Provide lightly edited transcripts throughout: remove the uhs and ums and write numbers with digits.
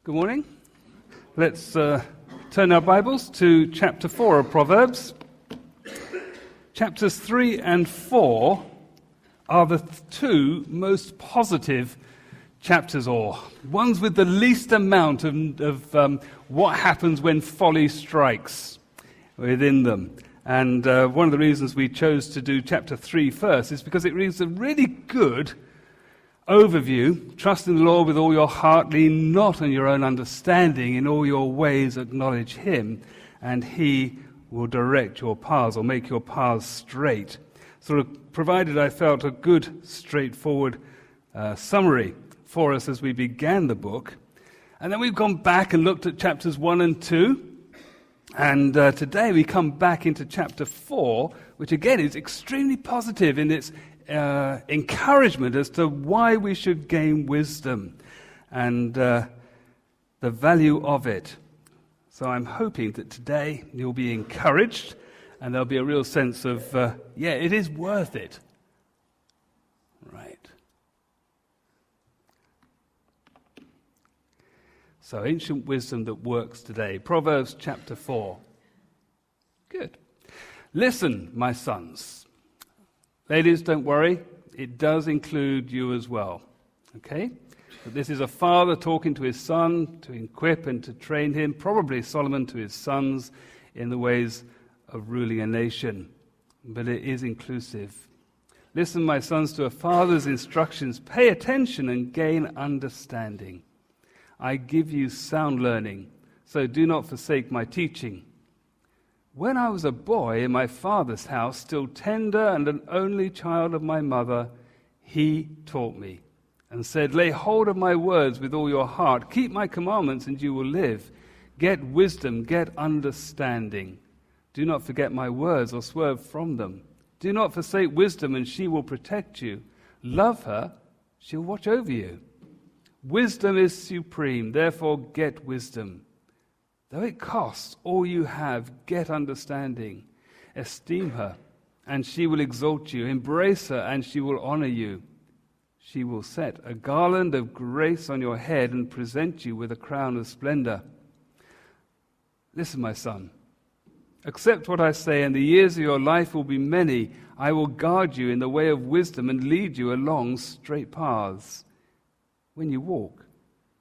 Good morning. Let's turn our Bibles to chapter 4 of Proverbs. Chapters 3 and 4 are the two most positive chapters, or ones with the least amount of what happens when folly strikes within them. And one of the reasons we chose to do chapter 3 first is because it reads a really good overview. Trust in the Lord with all your heart, lean not on your own understanding, in all your ways acknowledge him, and he will direct your paths or make your paths straight. Sort of provided, I felt, a good, straightforward summary for us as we began the book. And then we've gone back and looked at chapters 1 and 2. And today we come back into chapter 4, which again is extremely positive in its encouragement as to why we should gain wisdom and the value of it. So I'm hoping that today you'll be encouraged and there'll be a real sense of, it is worth it. Right. So ancient wisdom that works today. Proverbs chapter 4. Good. Listen, my sons. Ladies, don't worry, it does include you as well, okay? But this is a father talking to his son to equip and to train him, probably Solomon to his sons in the ways of ruling a nation, but it is inclusive. Listen, my sons, to a father's instructions, pay attention and gain understanding. I give you sound learning, so do not forsake my teaching. When I was a boy in my father's house, still tender and an only child of my mother, he taught me and said, lay hold of my words with all your heart. Keep my commandments and you will live. Get wisdom, get understanding. Do not forget my words or swerve from them. Do not forsake wisdom and she will protect you. Love her, she'll watch over you. Wisdom is supreme, therefore get wisdom. Though it costs all you have, get understanding. Esteem her, and she will exalt you. Embrace her, and she will honor you. She will set a garland of grace on your head and present you with a crown of splendor. Listen, my son. Accept what I say, and the years of your life will be many. I will guard you in the way of wisdom and lead you along straight paths. When you walk,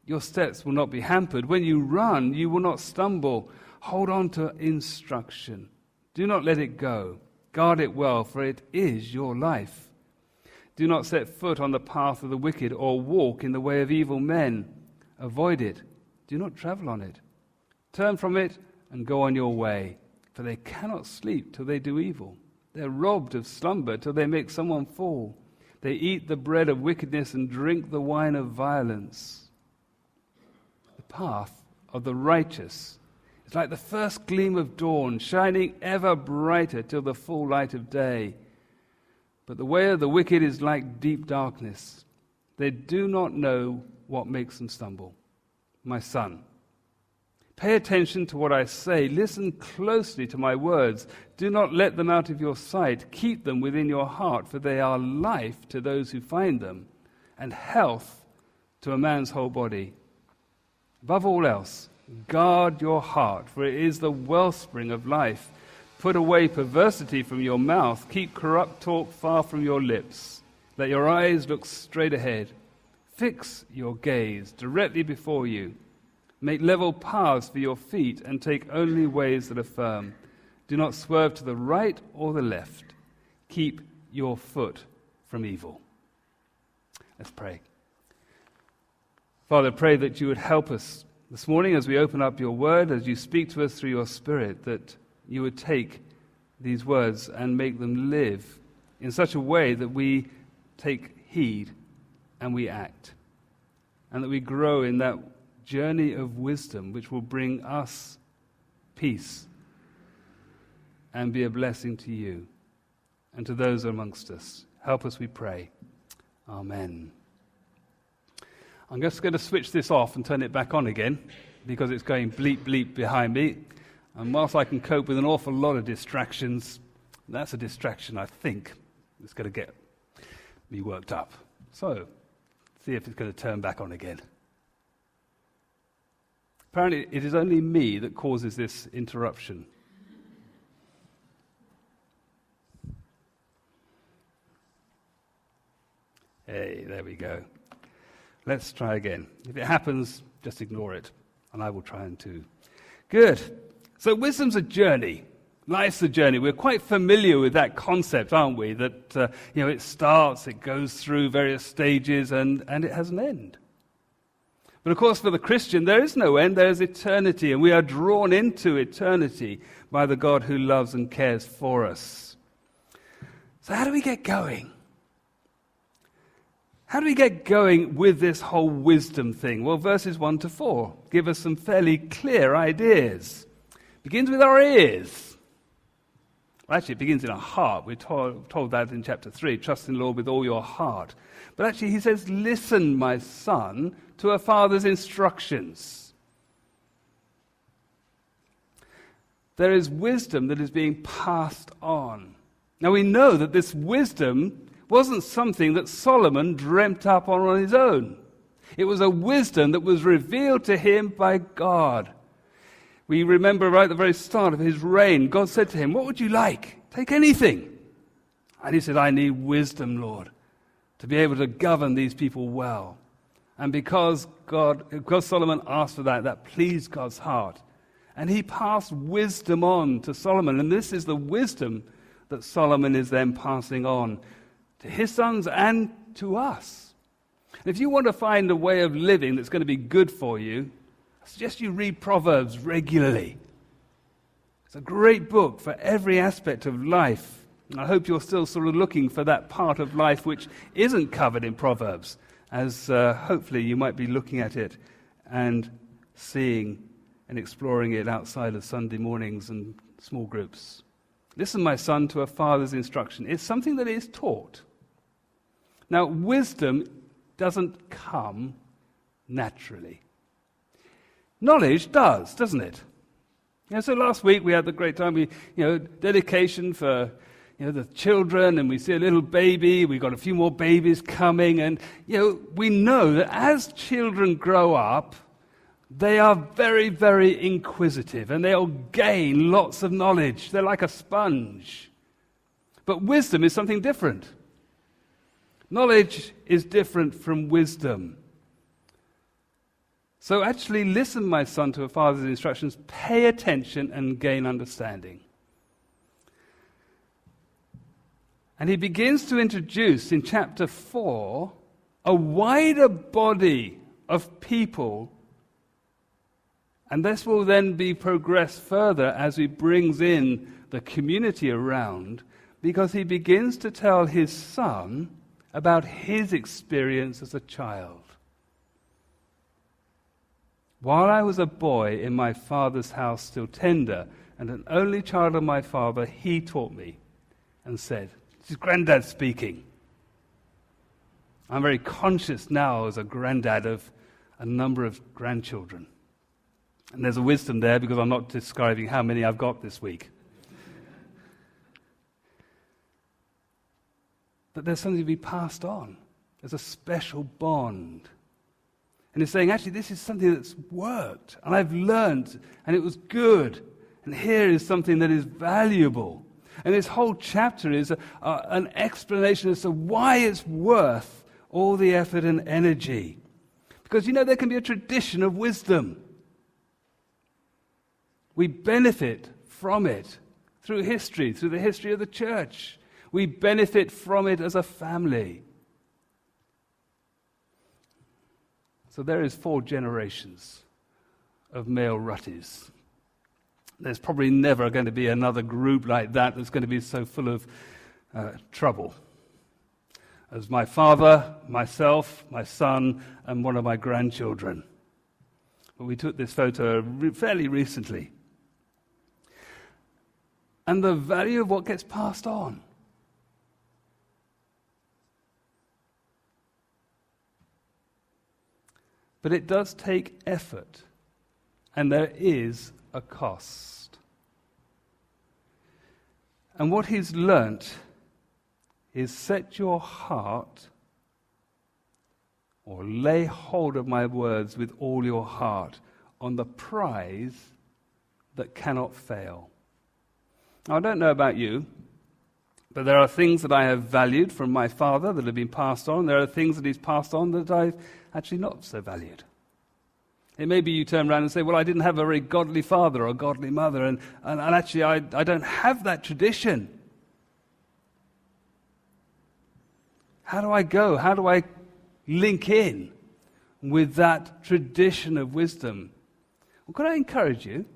your steps will not be hampered. When you run, you will not stumble. Hold on to instruction. Do not let it go. Guard it well, for it is your life. Do not set foot on the path of the wicked or walk in the way of evil men. Avoid it. Do not travel on it. Turn from it and go on your way, for they cannot sleep till they do evil. They are robbed of slumber till they make someone fall. They eat the bread of wickedness and drink the wine of violence. Path of the righteous is like the first gleam of dawn, shining ever brighter till the full light of day. But the way of the wicked is like deep darkness. They do not know what makes them stumble. My son, pay attention to what I say. Listen closely to my words. Do not let them out of your sight. Keep them within your heart, for they are life to those who find them, and health to a man's whole body. Above all else, guard your heart, for it is the wellspring of life. Put away perversity from your mouth. Keep corrupt talk far from your lips. Let your eyes look straight ahead. Fix your gaze directly before you. Make level paths for your feet and take only ways that are firm. Do not swerve to the right or the left. Keep your foot from evil. Let's pray. Father, pray that you would help us this morning as we open up your word, as you speak to us through your Spirit, that you would take these words and make them live in such a way that we take heed and we act, and that we grow in that journey of wisdom which will bring us peace and be a blessing to you and to those amongst us. Help us, we pray. Amen. I'm just going to switch this off and turn it back on again because it's going bleep, bleep behind me. And whilst I can cope with an awful lot of distractions, that's a distraction I think that's going to get me worked up. So, see if it's going to turn back on again. Apparently, it is only me that causes this interruption. Hey, there we go. Let's try again. If it happens, just ignore it, and I will try and too. Good. So wisdom's a journey. Life's a journey. We're quite familiar with that concept, aren't we? That it starts, it goes through various stages, and it has an end. But of course, for the Christian, there is no end. There is eternity, and we are drawn into eternity by the God who loves and cares for us. So how do we get going? How do we get going with this whole wisdom thing? Well, verses 1 to 4 give us some fairly clear ideas. It begins with our ears. Well, actually, it begins in our heart. We're told that in chapter 3, trust in the Lord with all your heart. But actually, he says, listen, my son, to a father's instructions. There is wisdom that is being passed on. Now, we know that this wisdom wasn't something that Solomon dreamt up on his own. It was a wisdom that was revealed to him by God. We remember right at the very start of his reign, God said to him, what would you like? Take anything. And he said, I need wisdom, Lord, to be able to govern these people well. And because Solomon asked for that, that pleased God's heart. And he passed wisdom on to Solomon. And this is the wisdom that Solomon is then passing on to his sons and to us. And if you want to find a way of living that's going to be good for you, I suggest you read Proverbs regularly. It's a great book for every aspect of life. And I hope you're still sort of looking for that part of life which isn't covered in Proverbs, as hopefully you might be looking at it and seeing and exploring it outside of Sunday mornings and small groups. Listen, my son, to a father's instruction. It's something that is taught. Now, wisdom doesn't come naturally. Knowledge does, doesn't it? So last week we had the great time, dedication for the children, and we see a little baby, we've got a few more babies coming, and we know that as children grow up, they are very, very inquisitive, and they'll gain lots of knowledge. They're like a sponge. But wisdom is something different. Knowledge is different from wisdom. So actually, listen, my son, to a father's instructions, pay attention and gain understanding. And he begins to introduce in chapter 4 a wider body of people. And this will then be progressed further as he brings in the community around, because he begins to tell his son about his experience as a child. While I was a boy in my father's house, still tender, and an only child of my father, he taught me and said, this is Granddad speaking. I'm very conscious now as a granddad of a number of grandchildren. And there's a wisdom there because I'm not describing how many I've got this week. But there's something to be passed on. There's a special bond. And he's saying, actually, this is something that's worked, and I've learned, and it was good. And here is something that is valuable. And this whole chapter is an explanation as to why it's worth all the effort and energy. Because, there can be a tradition of wisdom. We benefit from it through history, through the history of the church. We benefit from it as a family. So there is 4 generations of male Ruttys. There's probably never going to be another group like that that's going to be so full of trouble as my father, myself, my son, and one of my grandchildren. But we took this photo fairly recently. And the value of what gets passed on. But it does take effort, and there is a cost. And what he's learnt is set your heart, or lay hold of my words with all your heart, on the prize that cannot fail. Now, I don't know about you, but there are things that I have valued from my father that have been passed on. There are things that he's passed on that I've actually not so valued. It may be you turn around and say, well, I didn't have a very godly father or godly mother, and actually I don't have that tradition. How do I go? How do I link in with that tradition of wisdom? Well, could I encourage you?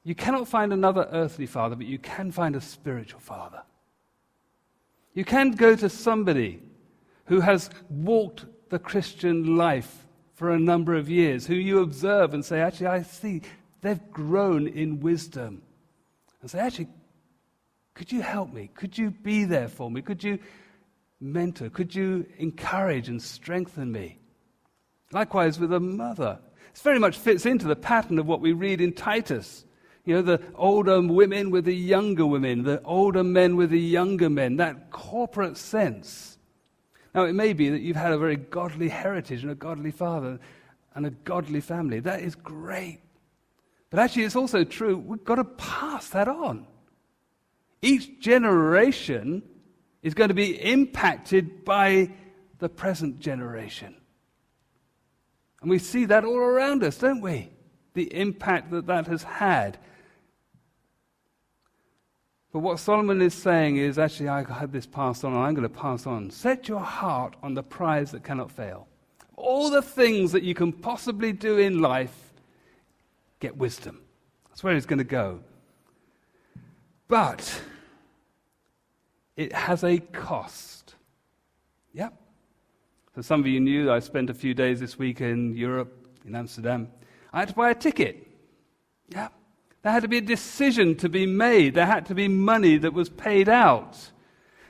You cannot find another earthly father, but you can find a spiritual father. You can go to somebody who has walked the Christian life for a number of years, who you observe and say, actually, I see they've grown in wisdom. And say, actually, could you help me? Could you be there for me? Could you mentor? Could you encourage and strengthen me? Likewise with a mother. This very much fits into the pattern of what we read in Titus. You know, the older women with the younger women, the older men with the younger men, that corporate sense. Now, it may be that you've had a very godly heritage and a godly father and a godly family. That is great. But actually, it's also true, we've got to pass that on. Each generation is going to be impacted by the present generation. And we see that all around us, don't we? The impact that has had. But what Solomon is saying is, actually, I had this passed on, and I'm going to pass on. Set your heart on the prize that cannot fail. All the things that you can possibly do in life, get wisdom. That's where he's going to go. But it has a cost. Yep. So some of you knew I spent a few days this week in Europe, in Amsterdam. I had to buy a ticket. Yep. There had to be a decision to be made. There had to be money that was paid out.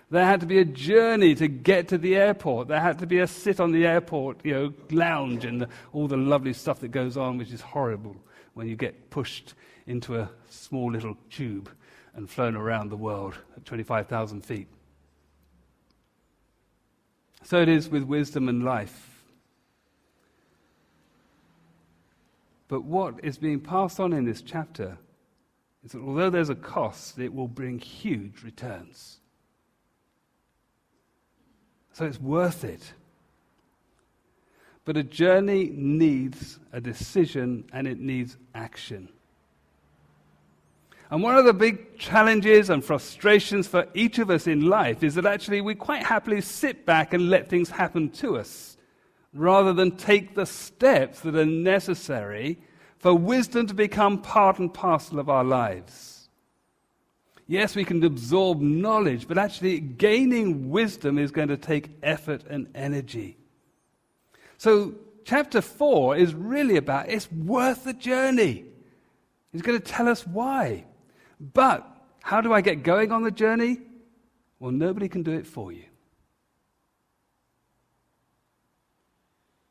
There had to be a journey to get to the airport. There had to be a sit on the airport, lounge and all the lovely stuff that goes on, which is horrible when you get pushed into a small little tube and flown around the world at 25,000 feet. So it is with wisdom and life. But what is being passed on in this chapter is that although there's a cost, it will bring huge returns. So it's worth it. But a journey needs a decision and it needs action. And one of the big challenges and frustrations for each of us in life is that actually we quite happily sit back and let things happen to us, rather than take the steps that are necessary for wisdom to become part and parcel of our lives. Yes, we can absorb knowledge, but actually gaining wisdom is going to take effort and energy. So chapter 4 is really about, it's worth the journey. He's going to tell us why. But how do I get going on the journey? Well, nobody can do it for you.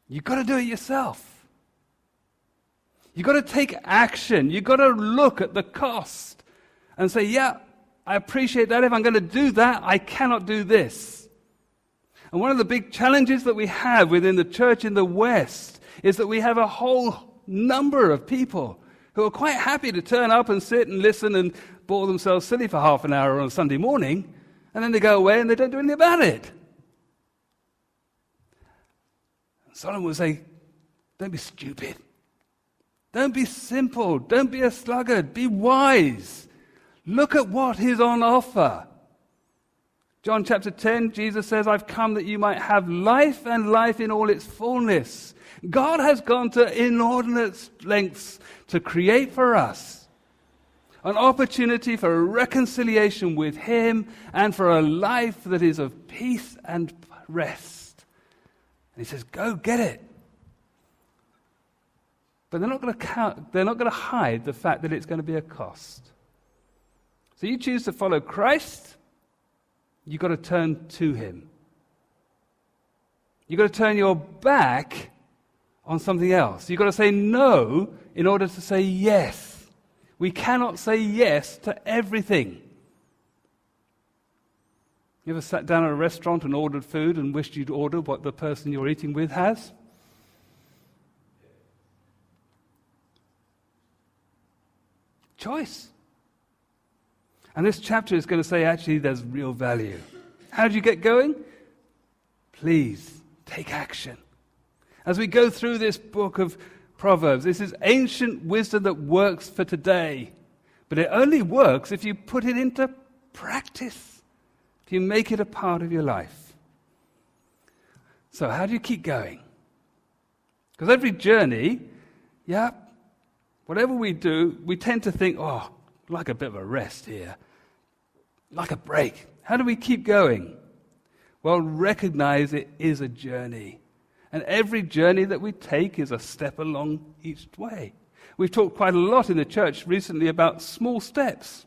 You've got to do it yourself. You've got to take action. You've got to look at the cost and say, yeah, I appreciate that. If I'm going to do that, I cannot do this. And one of the big challenges that we have within the church in the West is that we have a whole number of people who are quite happy to turn up and sit and listen and bore themselves silly for half an hour on a Sunday morning, and then they go away and they don't do anything about it. Solomon would say, don't be stupid. Don't be simple. Don't be a sluggard. Be wise. Look at what is on offer. John chapter 10, Jesus says, I've come that you might have life and life in all its fullness. God has gone to inordinate lengths to create for us an opportunity for a reconciliation with Him and for a life that is of peace and rest. And He says, go get it. But they're not going to hide the fact that it's going to be a cost. So you choose to follow Christ, you've got to turn to Him. You've got to turn your back on something else. You've got to say no in order to say yes. We cannot say yes to everything. You ever sat down at a restaurant and ordered food and wished you'd ordered what the person you're eating with has? Choice. And this chapter is going to say, actually, there's real value. How do you get going? Please, take action. As we go through this book of Proverbs, this is ancient wisdom that works for today. But it only works if you put it into practice, if you make it a part of your life. So how do you keep going? Because every journey, whatever we do, we tend to think, like a bit of a rest here, like a break. How do we keep going? Well, recognize it is a journey. And every journey that we take is a step along each way. We've talked quite a lot in the church recently about small steps.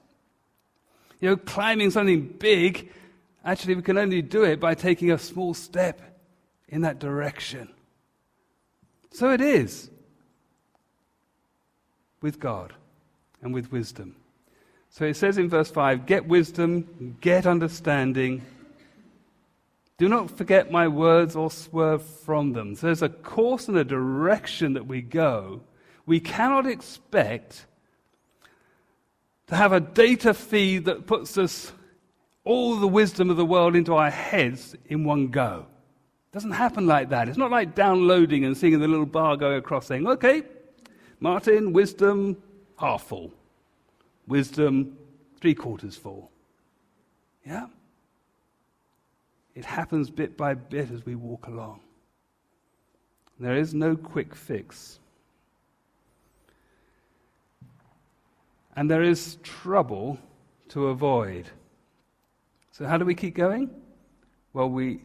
Climbing something big, actually we can only do it by taking a small step in that direction. So it is with God and with wisdom. So it says in verse 5, get wisdom, get understanding. Do not forget my words or swerve from them. So there's a course and a direction that we go. We cannot expect to have a data feed that puts us all the wisdom of the world into our heads in one go. It doesn't happen like that. It's not like downloading and seeing the little bar go across saying, okay, Martin, wisdom, half full. Wisdom, 3/4 full. Yeah? It happens bit by bit as we walk along. There is no quick fix. And there is trouble to avoid. So how do we keep going? Well, we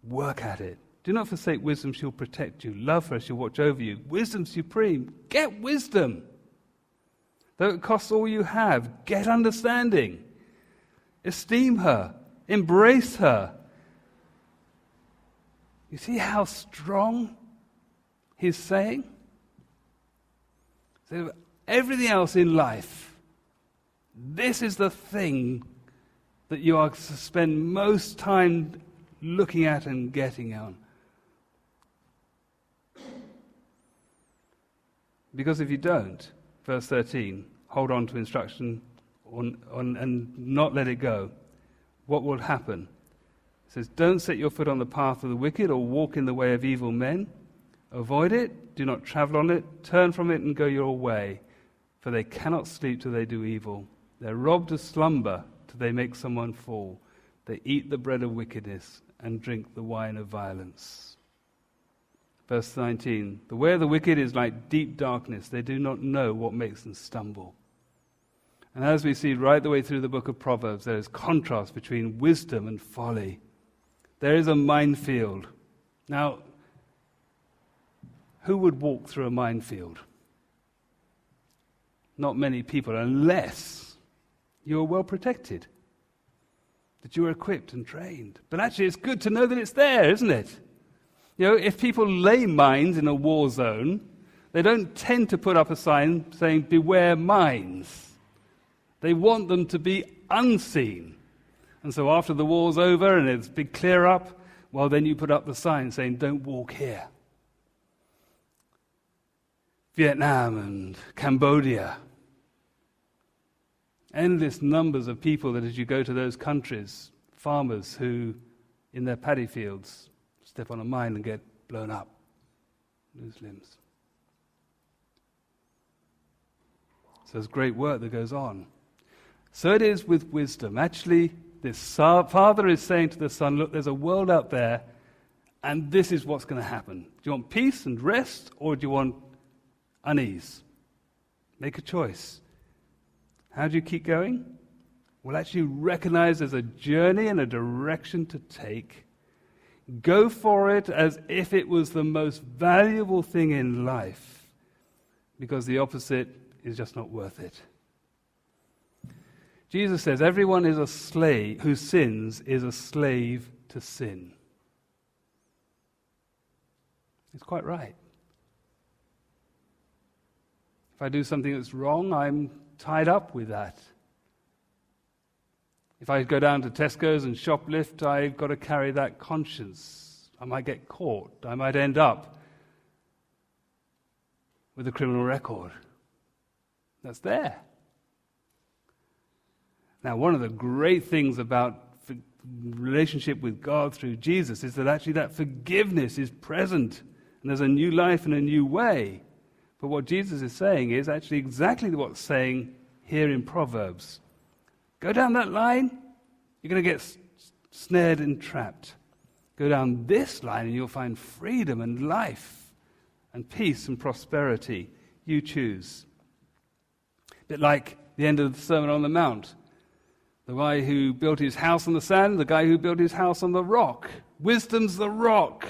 work at it. Do not forsake wisdom, she'll protect you. Love her, she'll watch over you. Wisdom supreme. Get wisdom. Though it costs all you have, get understanding. Esteem her. Embrace her. You see how strong he's saying? So everything else in life, this is the thing that you are to spend most time looking at and getting on. Because if you don't, verse 13, hold on to instruction and not let it go, what will happen? It says, don't set your foot on the path of the wicked or walk in the way of evil men. Avoid it, do not travel on it, turn from it and go your way, for they cannot sleep till they do evil. They're robbed of slumber till they make someone fall. They eat the bread of wickedness and drink the wine of violence. Verse 19, the way of the wicked is like deep darkness. They do not know what makes them stumble. And as we see right the way through the book of Proverbs, there is contrast between wisdom and folly. There is a minefield. Now, who would walk through a minefield? Not many people, unless you're well protected, that you're equipped and trained. But actually, it's good to know that it's there, isn't it? If people lay mines in a war zone, they don't tend to put up a sign saying, beware mines. They want them to be unseen. And so after the war's over and it's a big clear up, well, then you put up the sign saying, don't walk here. Vietnam and Cambodia. Endless numbers of people that as you go to those countries, farmers who, in their paddy fields, step on a mine and get blown up, lose limbs. So there's great work that goes on. So it is with wisdom. Actually, this father is saying to the son, look, there's a world out there, and this is what's going to happen. Do you want peace and rest, or do you want unease? Make a choice. How do you keep going? Well, actually recognize there's a journey and a direction to take. Go for it as if it was the most valuable thing in life, because the opposite is just not worth it. Jesus says everyone is a slave who sins is a slave to sin. It's quite right. If I do something that's wrong, I'm tied up with that. If I go down to Tesco's and shoplift, I've got to carry that conscience. I might get caught. I might end up with a criminal record. That's there. Now, one of the great things about relationship with God through Jesus is that actually that forgiveness is present, and there's a new life and a new way. But what Jesus is saying is actually exactly what's saying here in Proverbs. Go down that line, you're going to get snared and trapped. Go down this line and you'll find freedom and life and peace and prosperity. You choose. A bit like the end of the Sermon on the Mount. The guy who built his house on the sand, the guy who built his house on the rock. Wisdom's the rock.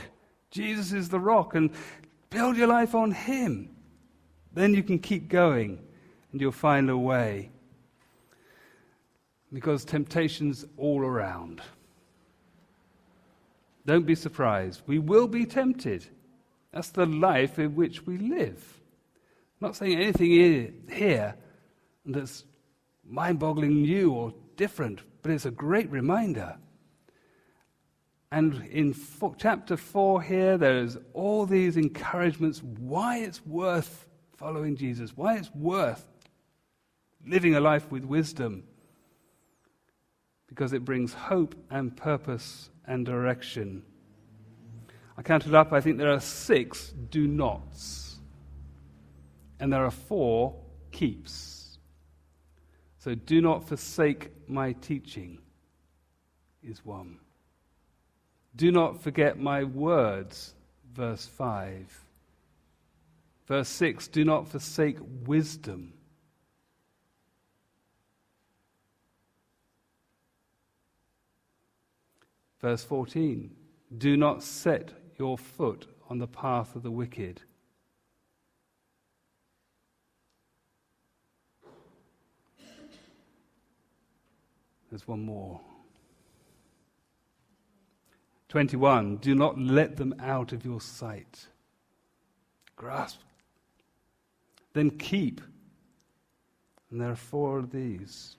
Jesus is the rock. And build your life on him. Then you can keep going and you'll find a way. Because temptation's all around. Don't be surprised. We will be tempted. That's the life in which we live. I'm not saying anything here that's mind-boggling new or different, but it's a great reminder. And in chapter 4 here, there's all these encouragements why it's worth following Jesus, why it's worth living a life with wisdom, because it brings hope and purpose and direction. I counted up, I think there are 6 do nots, and there are 4 keeps. So do not forsake my teaching is one. Do not forget my words, verse 5. Verse 6, do not forsake wisdom. Verse 14, do not set your foot on the path of the wicked. There's one more. 21, do not let them out of your sight. Grasp. Then keep. And there are 4 of these.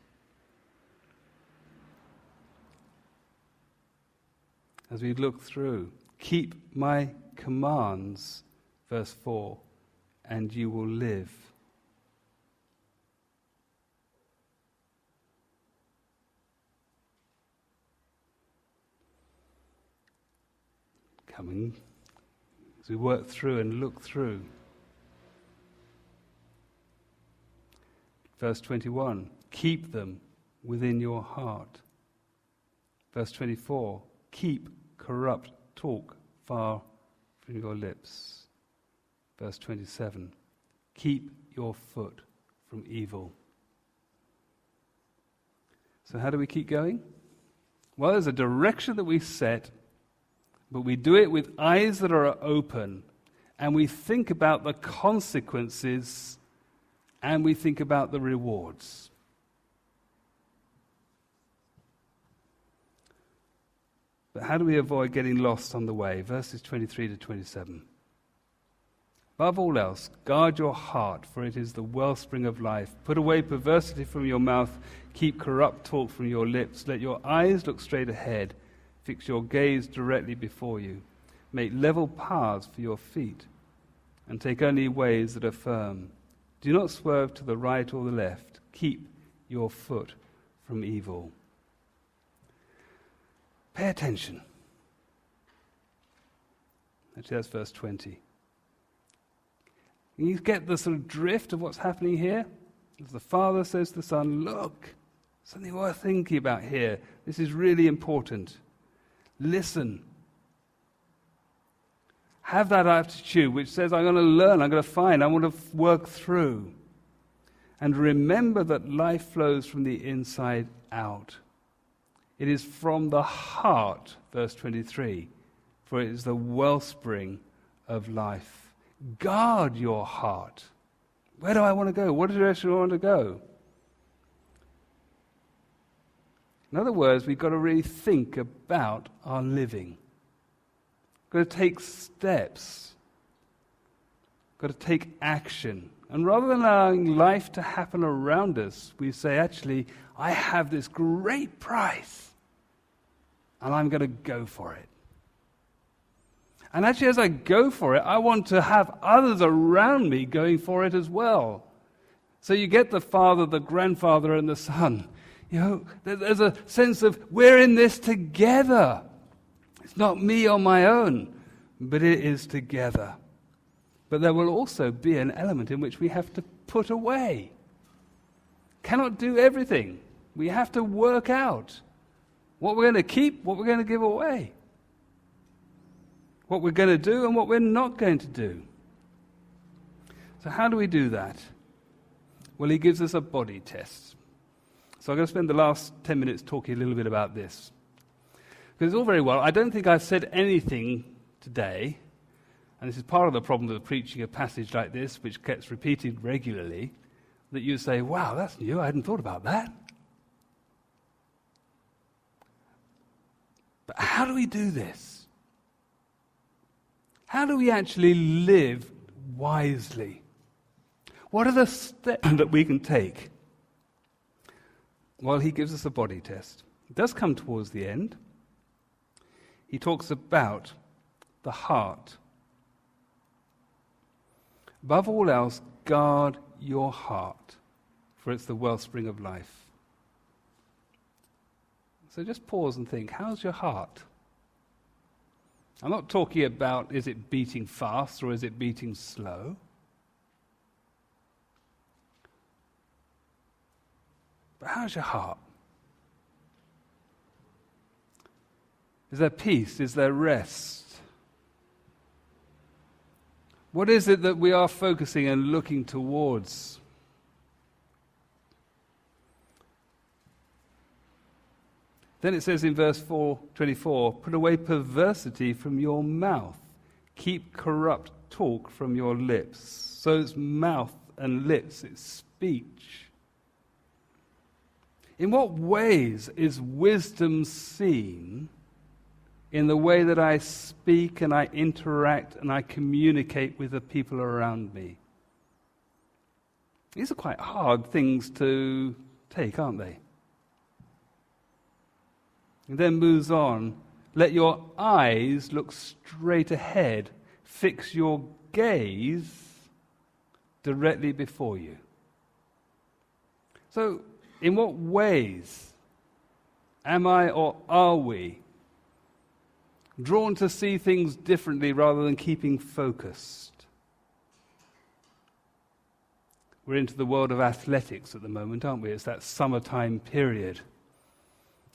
As we look through, keep my commands, verse 4, and you will live. Coming as we work through and look through. Verse 21, keep them within your heart. Verse 24, keep corrupt talk far from your lips. Verse 27, keep your foot from evil. So how do we keep going? Well, there's a direction that we set, but we do it with eyes that are open, and we think about the consequences, and we think about the rewards. But how do we avoid getting lost on the way? Verses 23 to 27. Above all else, guard your heart, for it is the wellspring of life. Put away perversity from your mouth. Keep corrupt talk from your lips. Let your eyes look straight ahead. Fix your gaze directly before you. Make level paths for your feet, and take only ways that are firm. Do not swerve to the right or the left. Keep your foot from evil. Pay attention. Actually, that's verse 20. You get the sort of drift of what's happening here? As the Father says to the Son, look, something worth thinking about here. This is really important. Listen. Have that attitude which says, I'm going to learn, I'm going to find, I want to work through. And remember that life flows from the inside out. It is from the heart, verse 23, for it is the wellspring of life. Guard your heart. Where do I want to go? What direction do I want to go? In other words, we've got to really think about our living. We've got to take steps. We've got to take action. And rather than allowing life to happen around us, we say, actually, I have this great prize, and I'm going to go for it. And actually, as I go for it, I want to have others around me going for it as well. So you get the Father, the grandfather, and the Son. There's a sense of we're in this together. It's not me on my own, but it is together. But there will also be an element in which we have to put away. Cannot do everything. We have to work out what we're going to keep, what we're going to give away, what we're going to do and what we're not going to do. So how do we do that? Well, he gives us a body test. So I'm going to spend the last 10 minutes talking a little bit about this. Because it's all very well. I don't think I've said anything today, and this is part of the problem of preaching a passage like this, which gets repeated regularly, that you say, wow, that's new, I hadn't thought about that. But how do we do this? How do we actually live wisely? What are the steps that we can take? Well, he gives us a body test. It does come towards the end. He talks about the heart. Above all else, guard your heart, for it's the wellspring of life. So just pause and think, how's your heart? I'm not talking about is it beating fast or is it beating slow? But how's your heart? Is there peace? Is there rest? What is it that we are focusing and looking towards? Then it says in verse 24, put away perversity from your mouth. Keep corrupt talk from your lips. So it's mouth and lips, it's speech. In what ways is wisdom seen? In the way that I speak and I interact and I communicate with the people around me. These are quite hard things to take, aren't they? And then moves on. Let your eyes look straight ahead. Fix your gaze directly before you. So, in what ways am I or are we drawn to see things differently rather than keeping focused? We're into the world of athletics at the moment, aren't we? It's that summertime period.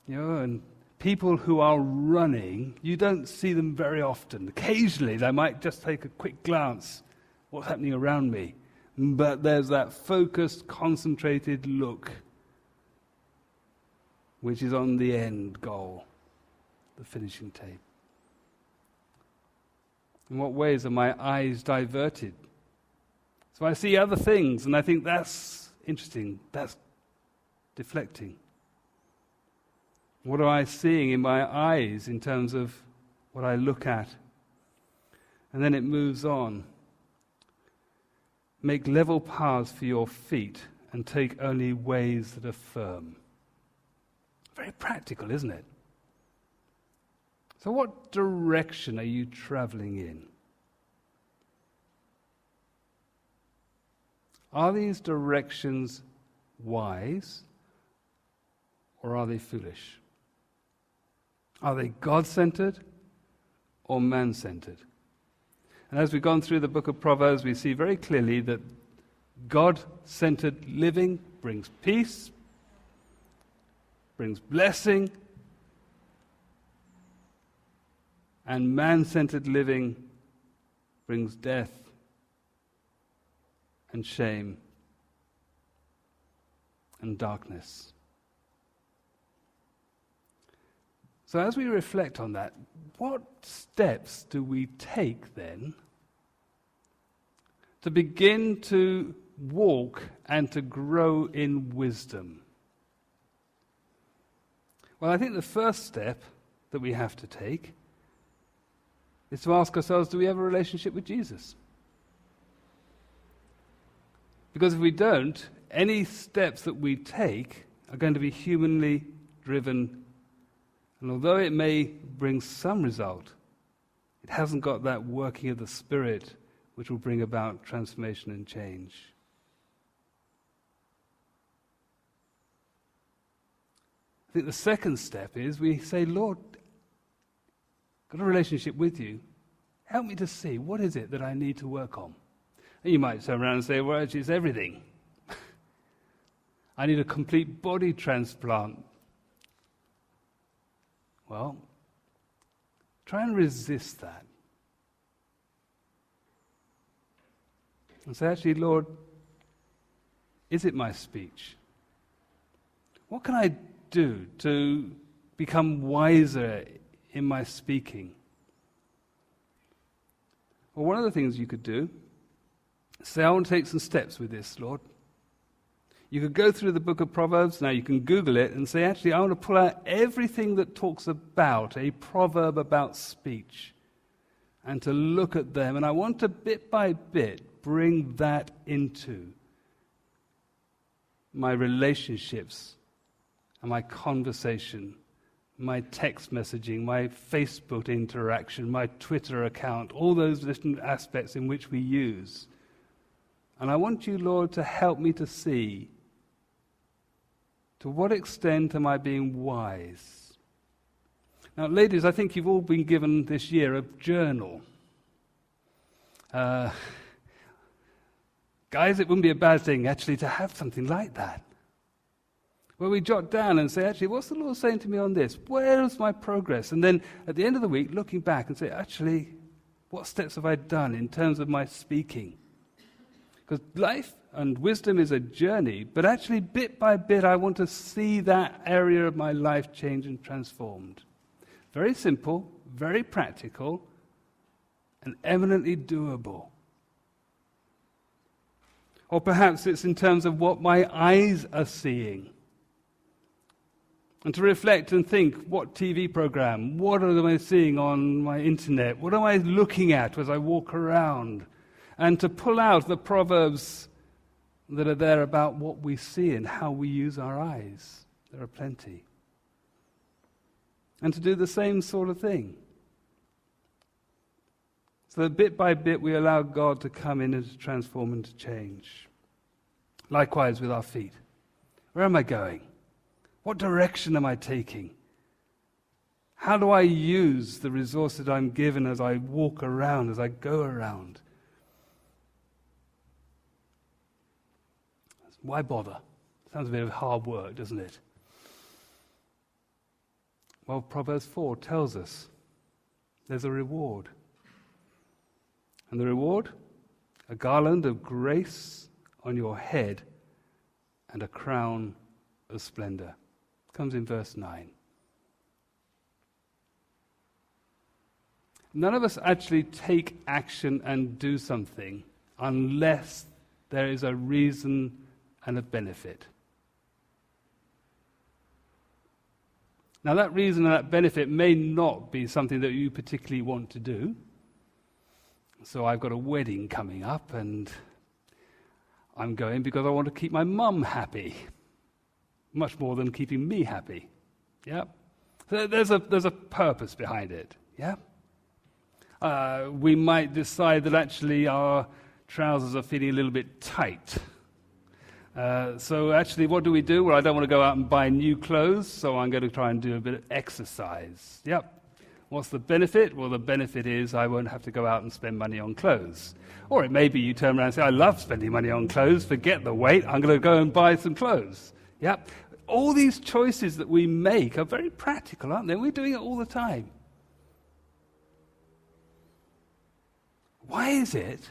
And people who are running, you don't see them very often. Occasionally, they might just take a quick glance, what's happening around me? But there's that focused, concentrated look, which is on the end goal, the finishing tape. In what ways are my eyes diverted? So I see other things, and I think that's interesting, that's deflecting. What am I seeing in my eyes in terms of what I look at? And then it moves on. Make level paths for your feet, and take only ways that are firm. Very practical, isn't it? So what direction are you traveling in? Are these directions wise or are they foolish? Are they God-centered or man-centered? And as we've gone through the book of Proverbs, we see very clearly that God-centered living brings peace, brings blessing, and man-centered living brings death and shame and darkness. So as we reflect on that, what steps do we take then to begin to walk and to grow in wisdom? Well, I think the first step that we have to take is to ask ourselves, do we have a relationship with Jesus? Because if we don't, any steps that we take are going to be humanly driven. And although it may bring some result, it hasn't got that working of the Spirit which will bring about transformation and change. I think the second step is we say, Lord, I've got a relationship with you. Help me to see, what is it that I need to work on? And you might turn around and say, well, actually, it's everything. I need a complete body transplant. Well, try and resist that. And say, actually, Lord, is it my speech? What can I do to become wiser in my speaking? Well, one of the things you could do is say, I want to take some steps with this, Lord. You could go through the book of Proverbs. Now you can Google it and say, actually, I want to pull out everything that talks about a proverb about speech and to look at them. And I want to, bit by bit, bring that into my relationships and my conversation, my text messaging, my Facebook interaction, my Twitter account, all those different aspects in which we use. And I want you, Lord, to help me to see to what extent am I being wise. Now, ladies, I think you've all been given this year a journal. Guys, it wouldn't be a bad thing, actually, to have something like that, where we jot down and say, actually, what's the Lord saying to me on this? Where's my progress? And then at the end of the week, looking back and say, actually, what steps have I done in terms of my speaking? Because life and wisdom is a journey, but actually, bit by bit, I want to see that area of my life change and transformed. Very simple, very practical, and eminently doable. Or perhaps it's in terms of what my eyes are seeing. And to reflect and think, what TV program, what am I seeing on my internet, what am I looking at as I walk around? And to pull out the proverbs that are there about what we see and how we use our eyes. There are plenty. And to do the same sort of thing. So that bit by bit we allow God to come in and to transform and to change. Likewise with our feet. Where am I going? What direction am I taking? How do I use the resources I'm given as I walk around, as I go around? Why bother? Sounds a bit of hard work, doesn't it? Well, Proverbs 4 tells us there's a reward. And the reward? A garland of grace on your head and a crown of splendor. Comes in verse 9. None of us actually take action and do something unless there is a reason and a benefit. Now, that reason and that benefit may not be something that you particularly want to do. So I've got a wedding coming up and I'm going because I want to keep my mum happy. Much more than keeping me happy. Yeah? So there's a purpose behind it. Yeah? We might decide that actually our trousers are feeling a little bit tight. So actually, what do we do? Well, I don't want to go out and buy new clothes, so I'm going to try and do a bit of exercise. Yep. What's the benefit? Well, the benefit is I won't have to go out and spend money on clothes. Or it may be you turn around and say, I love spending money on clothes, forget the weight, I'm going to go and buy some clothes. Yep. All these choices that we make are very practical, aren't they? We're doing it all the time. Why is it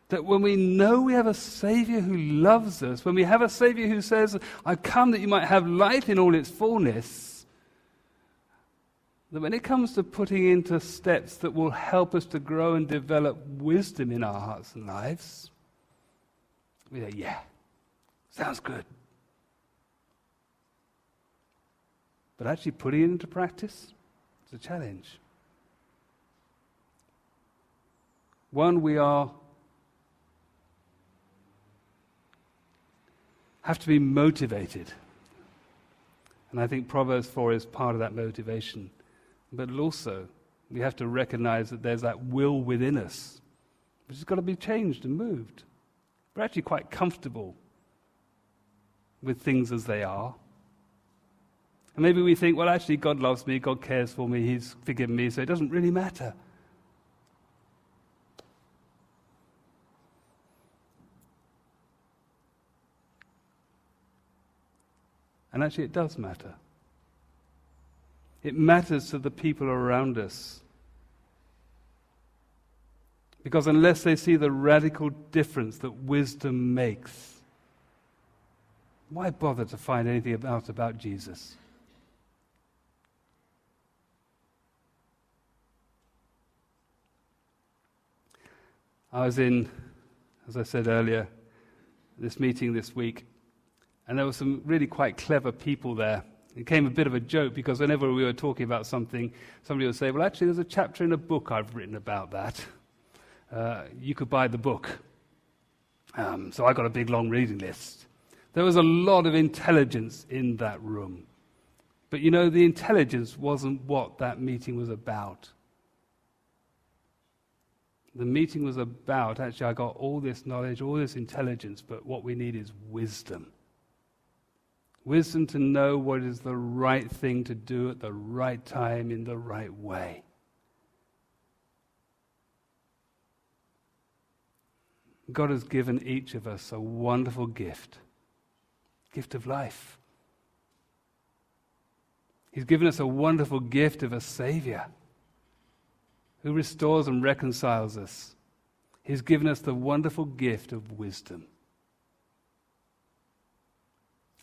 that when we know we have a Savior who loves us, when we have a Savior who says, I've come that you might have life in all its fullness, that when it comes to putting into steps that will help us to grow and develop wisdom in our hearts and lives, we say, yeah, sounds good. But actually putting it into practice is a challenge. One, we have to be motivated. And I think Proverbs 4 is part of that motivation. But also, we have to recognize that there's that will within us, which has got to be changed and moved. We're actually quite comfortable with things as they are. And maybe we think, well, actually, God loves me, God cares for me, He's forgiven me, so it doesn't really matter. And actually, it does matter. It matters to the people around us. Because unless they see the radical difference that wisdom makes, why bother to find anything about Jesus? I was in, as I said earlier, this meeting this week, and there were some really quite clever people there. It became a bit of a joke because whenever we were talking about something, somebody would say, well, actually, there's a chapter in a book I've written about that. You could buy the book. So I got a big, long reading list. There was a lot of intelligence in that room. But you know, the intelligence wasn't what that meeting was about. The meeting was about, actually, I got all this knowledge, all this intelligence, but what we need is wisdom. Wisdom to know what is the right thing to do at the right time in the right way. God has given each of us a wonderful gift of life. He's given us a wonderful gift of a Savior who restores and reconciles us. He's given us the wonderful gift of wisdom.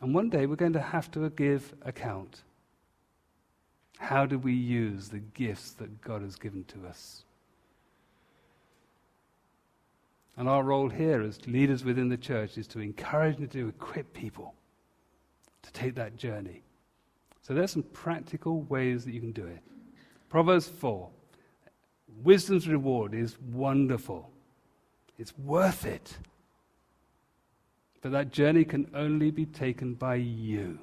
And one day we're going to have to give account. How do we use the gifts that God has given to us? And our role here as leaders within the church is to encourage and to equip people to take that journey. So there's some practical ways that you can do it. Proverbs 4. Wisdom's reward is wonderful. It's worth it. But that journey can only be taken by you.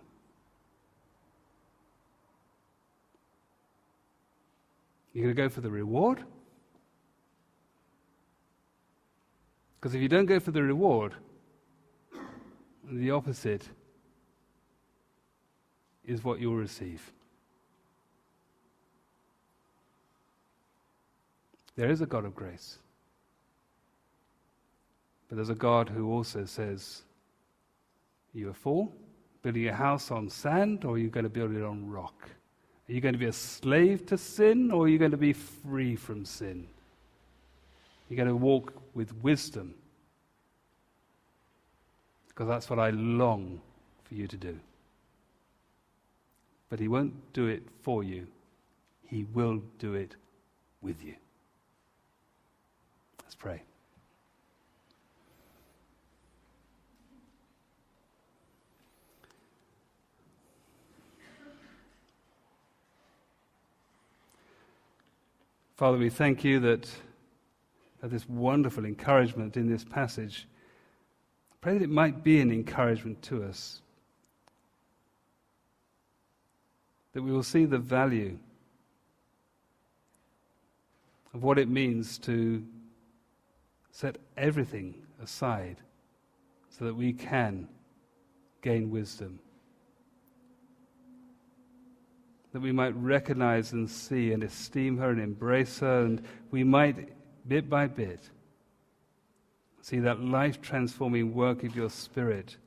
You're going to go for the reward? Because if you don't go for the reward, the opposite is what you'll receive. There is a God of grace. But there's a God who also says, are you a fool, building a house on sand, or are you going to build it on rock? Are you going to be a slave to sin, or are you going to be free from sin? You're going to walk with wisdom, because that's what I long for you to do. But He won't do it for you. He will do it with you. Let's pray. Father, we thank you that this wonderful encouragement in this passage, I pray that it might be an encouragement to us, that we will see the value of what it means to set everything aside so that we can gain wisdom. That we might recognize and see and esteem her and embrace her, and we might, bit by bit, see that life-transforming work of your Spirit,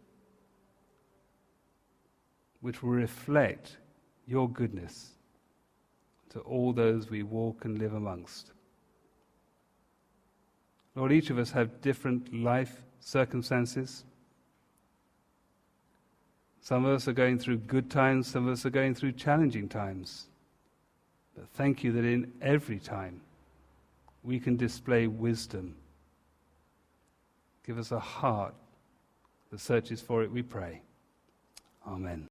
which will reflect your goodness to all those we walk and live amongst. Lord, each of us have different life circumstances. Some of us are going through good times, some of us are going through challenging times. But thank you that in every time we can display wisdom. Give us a heart that searches for it, we pray. Amen.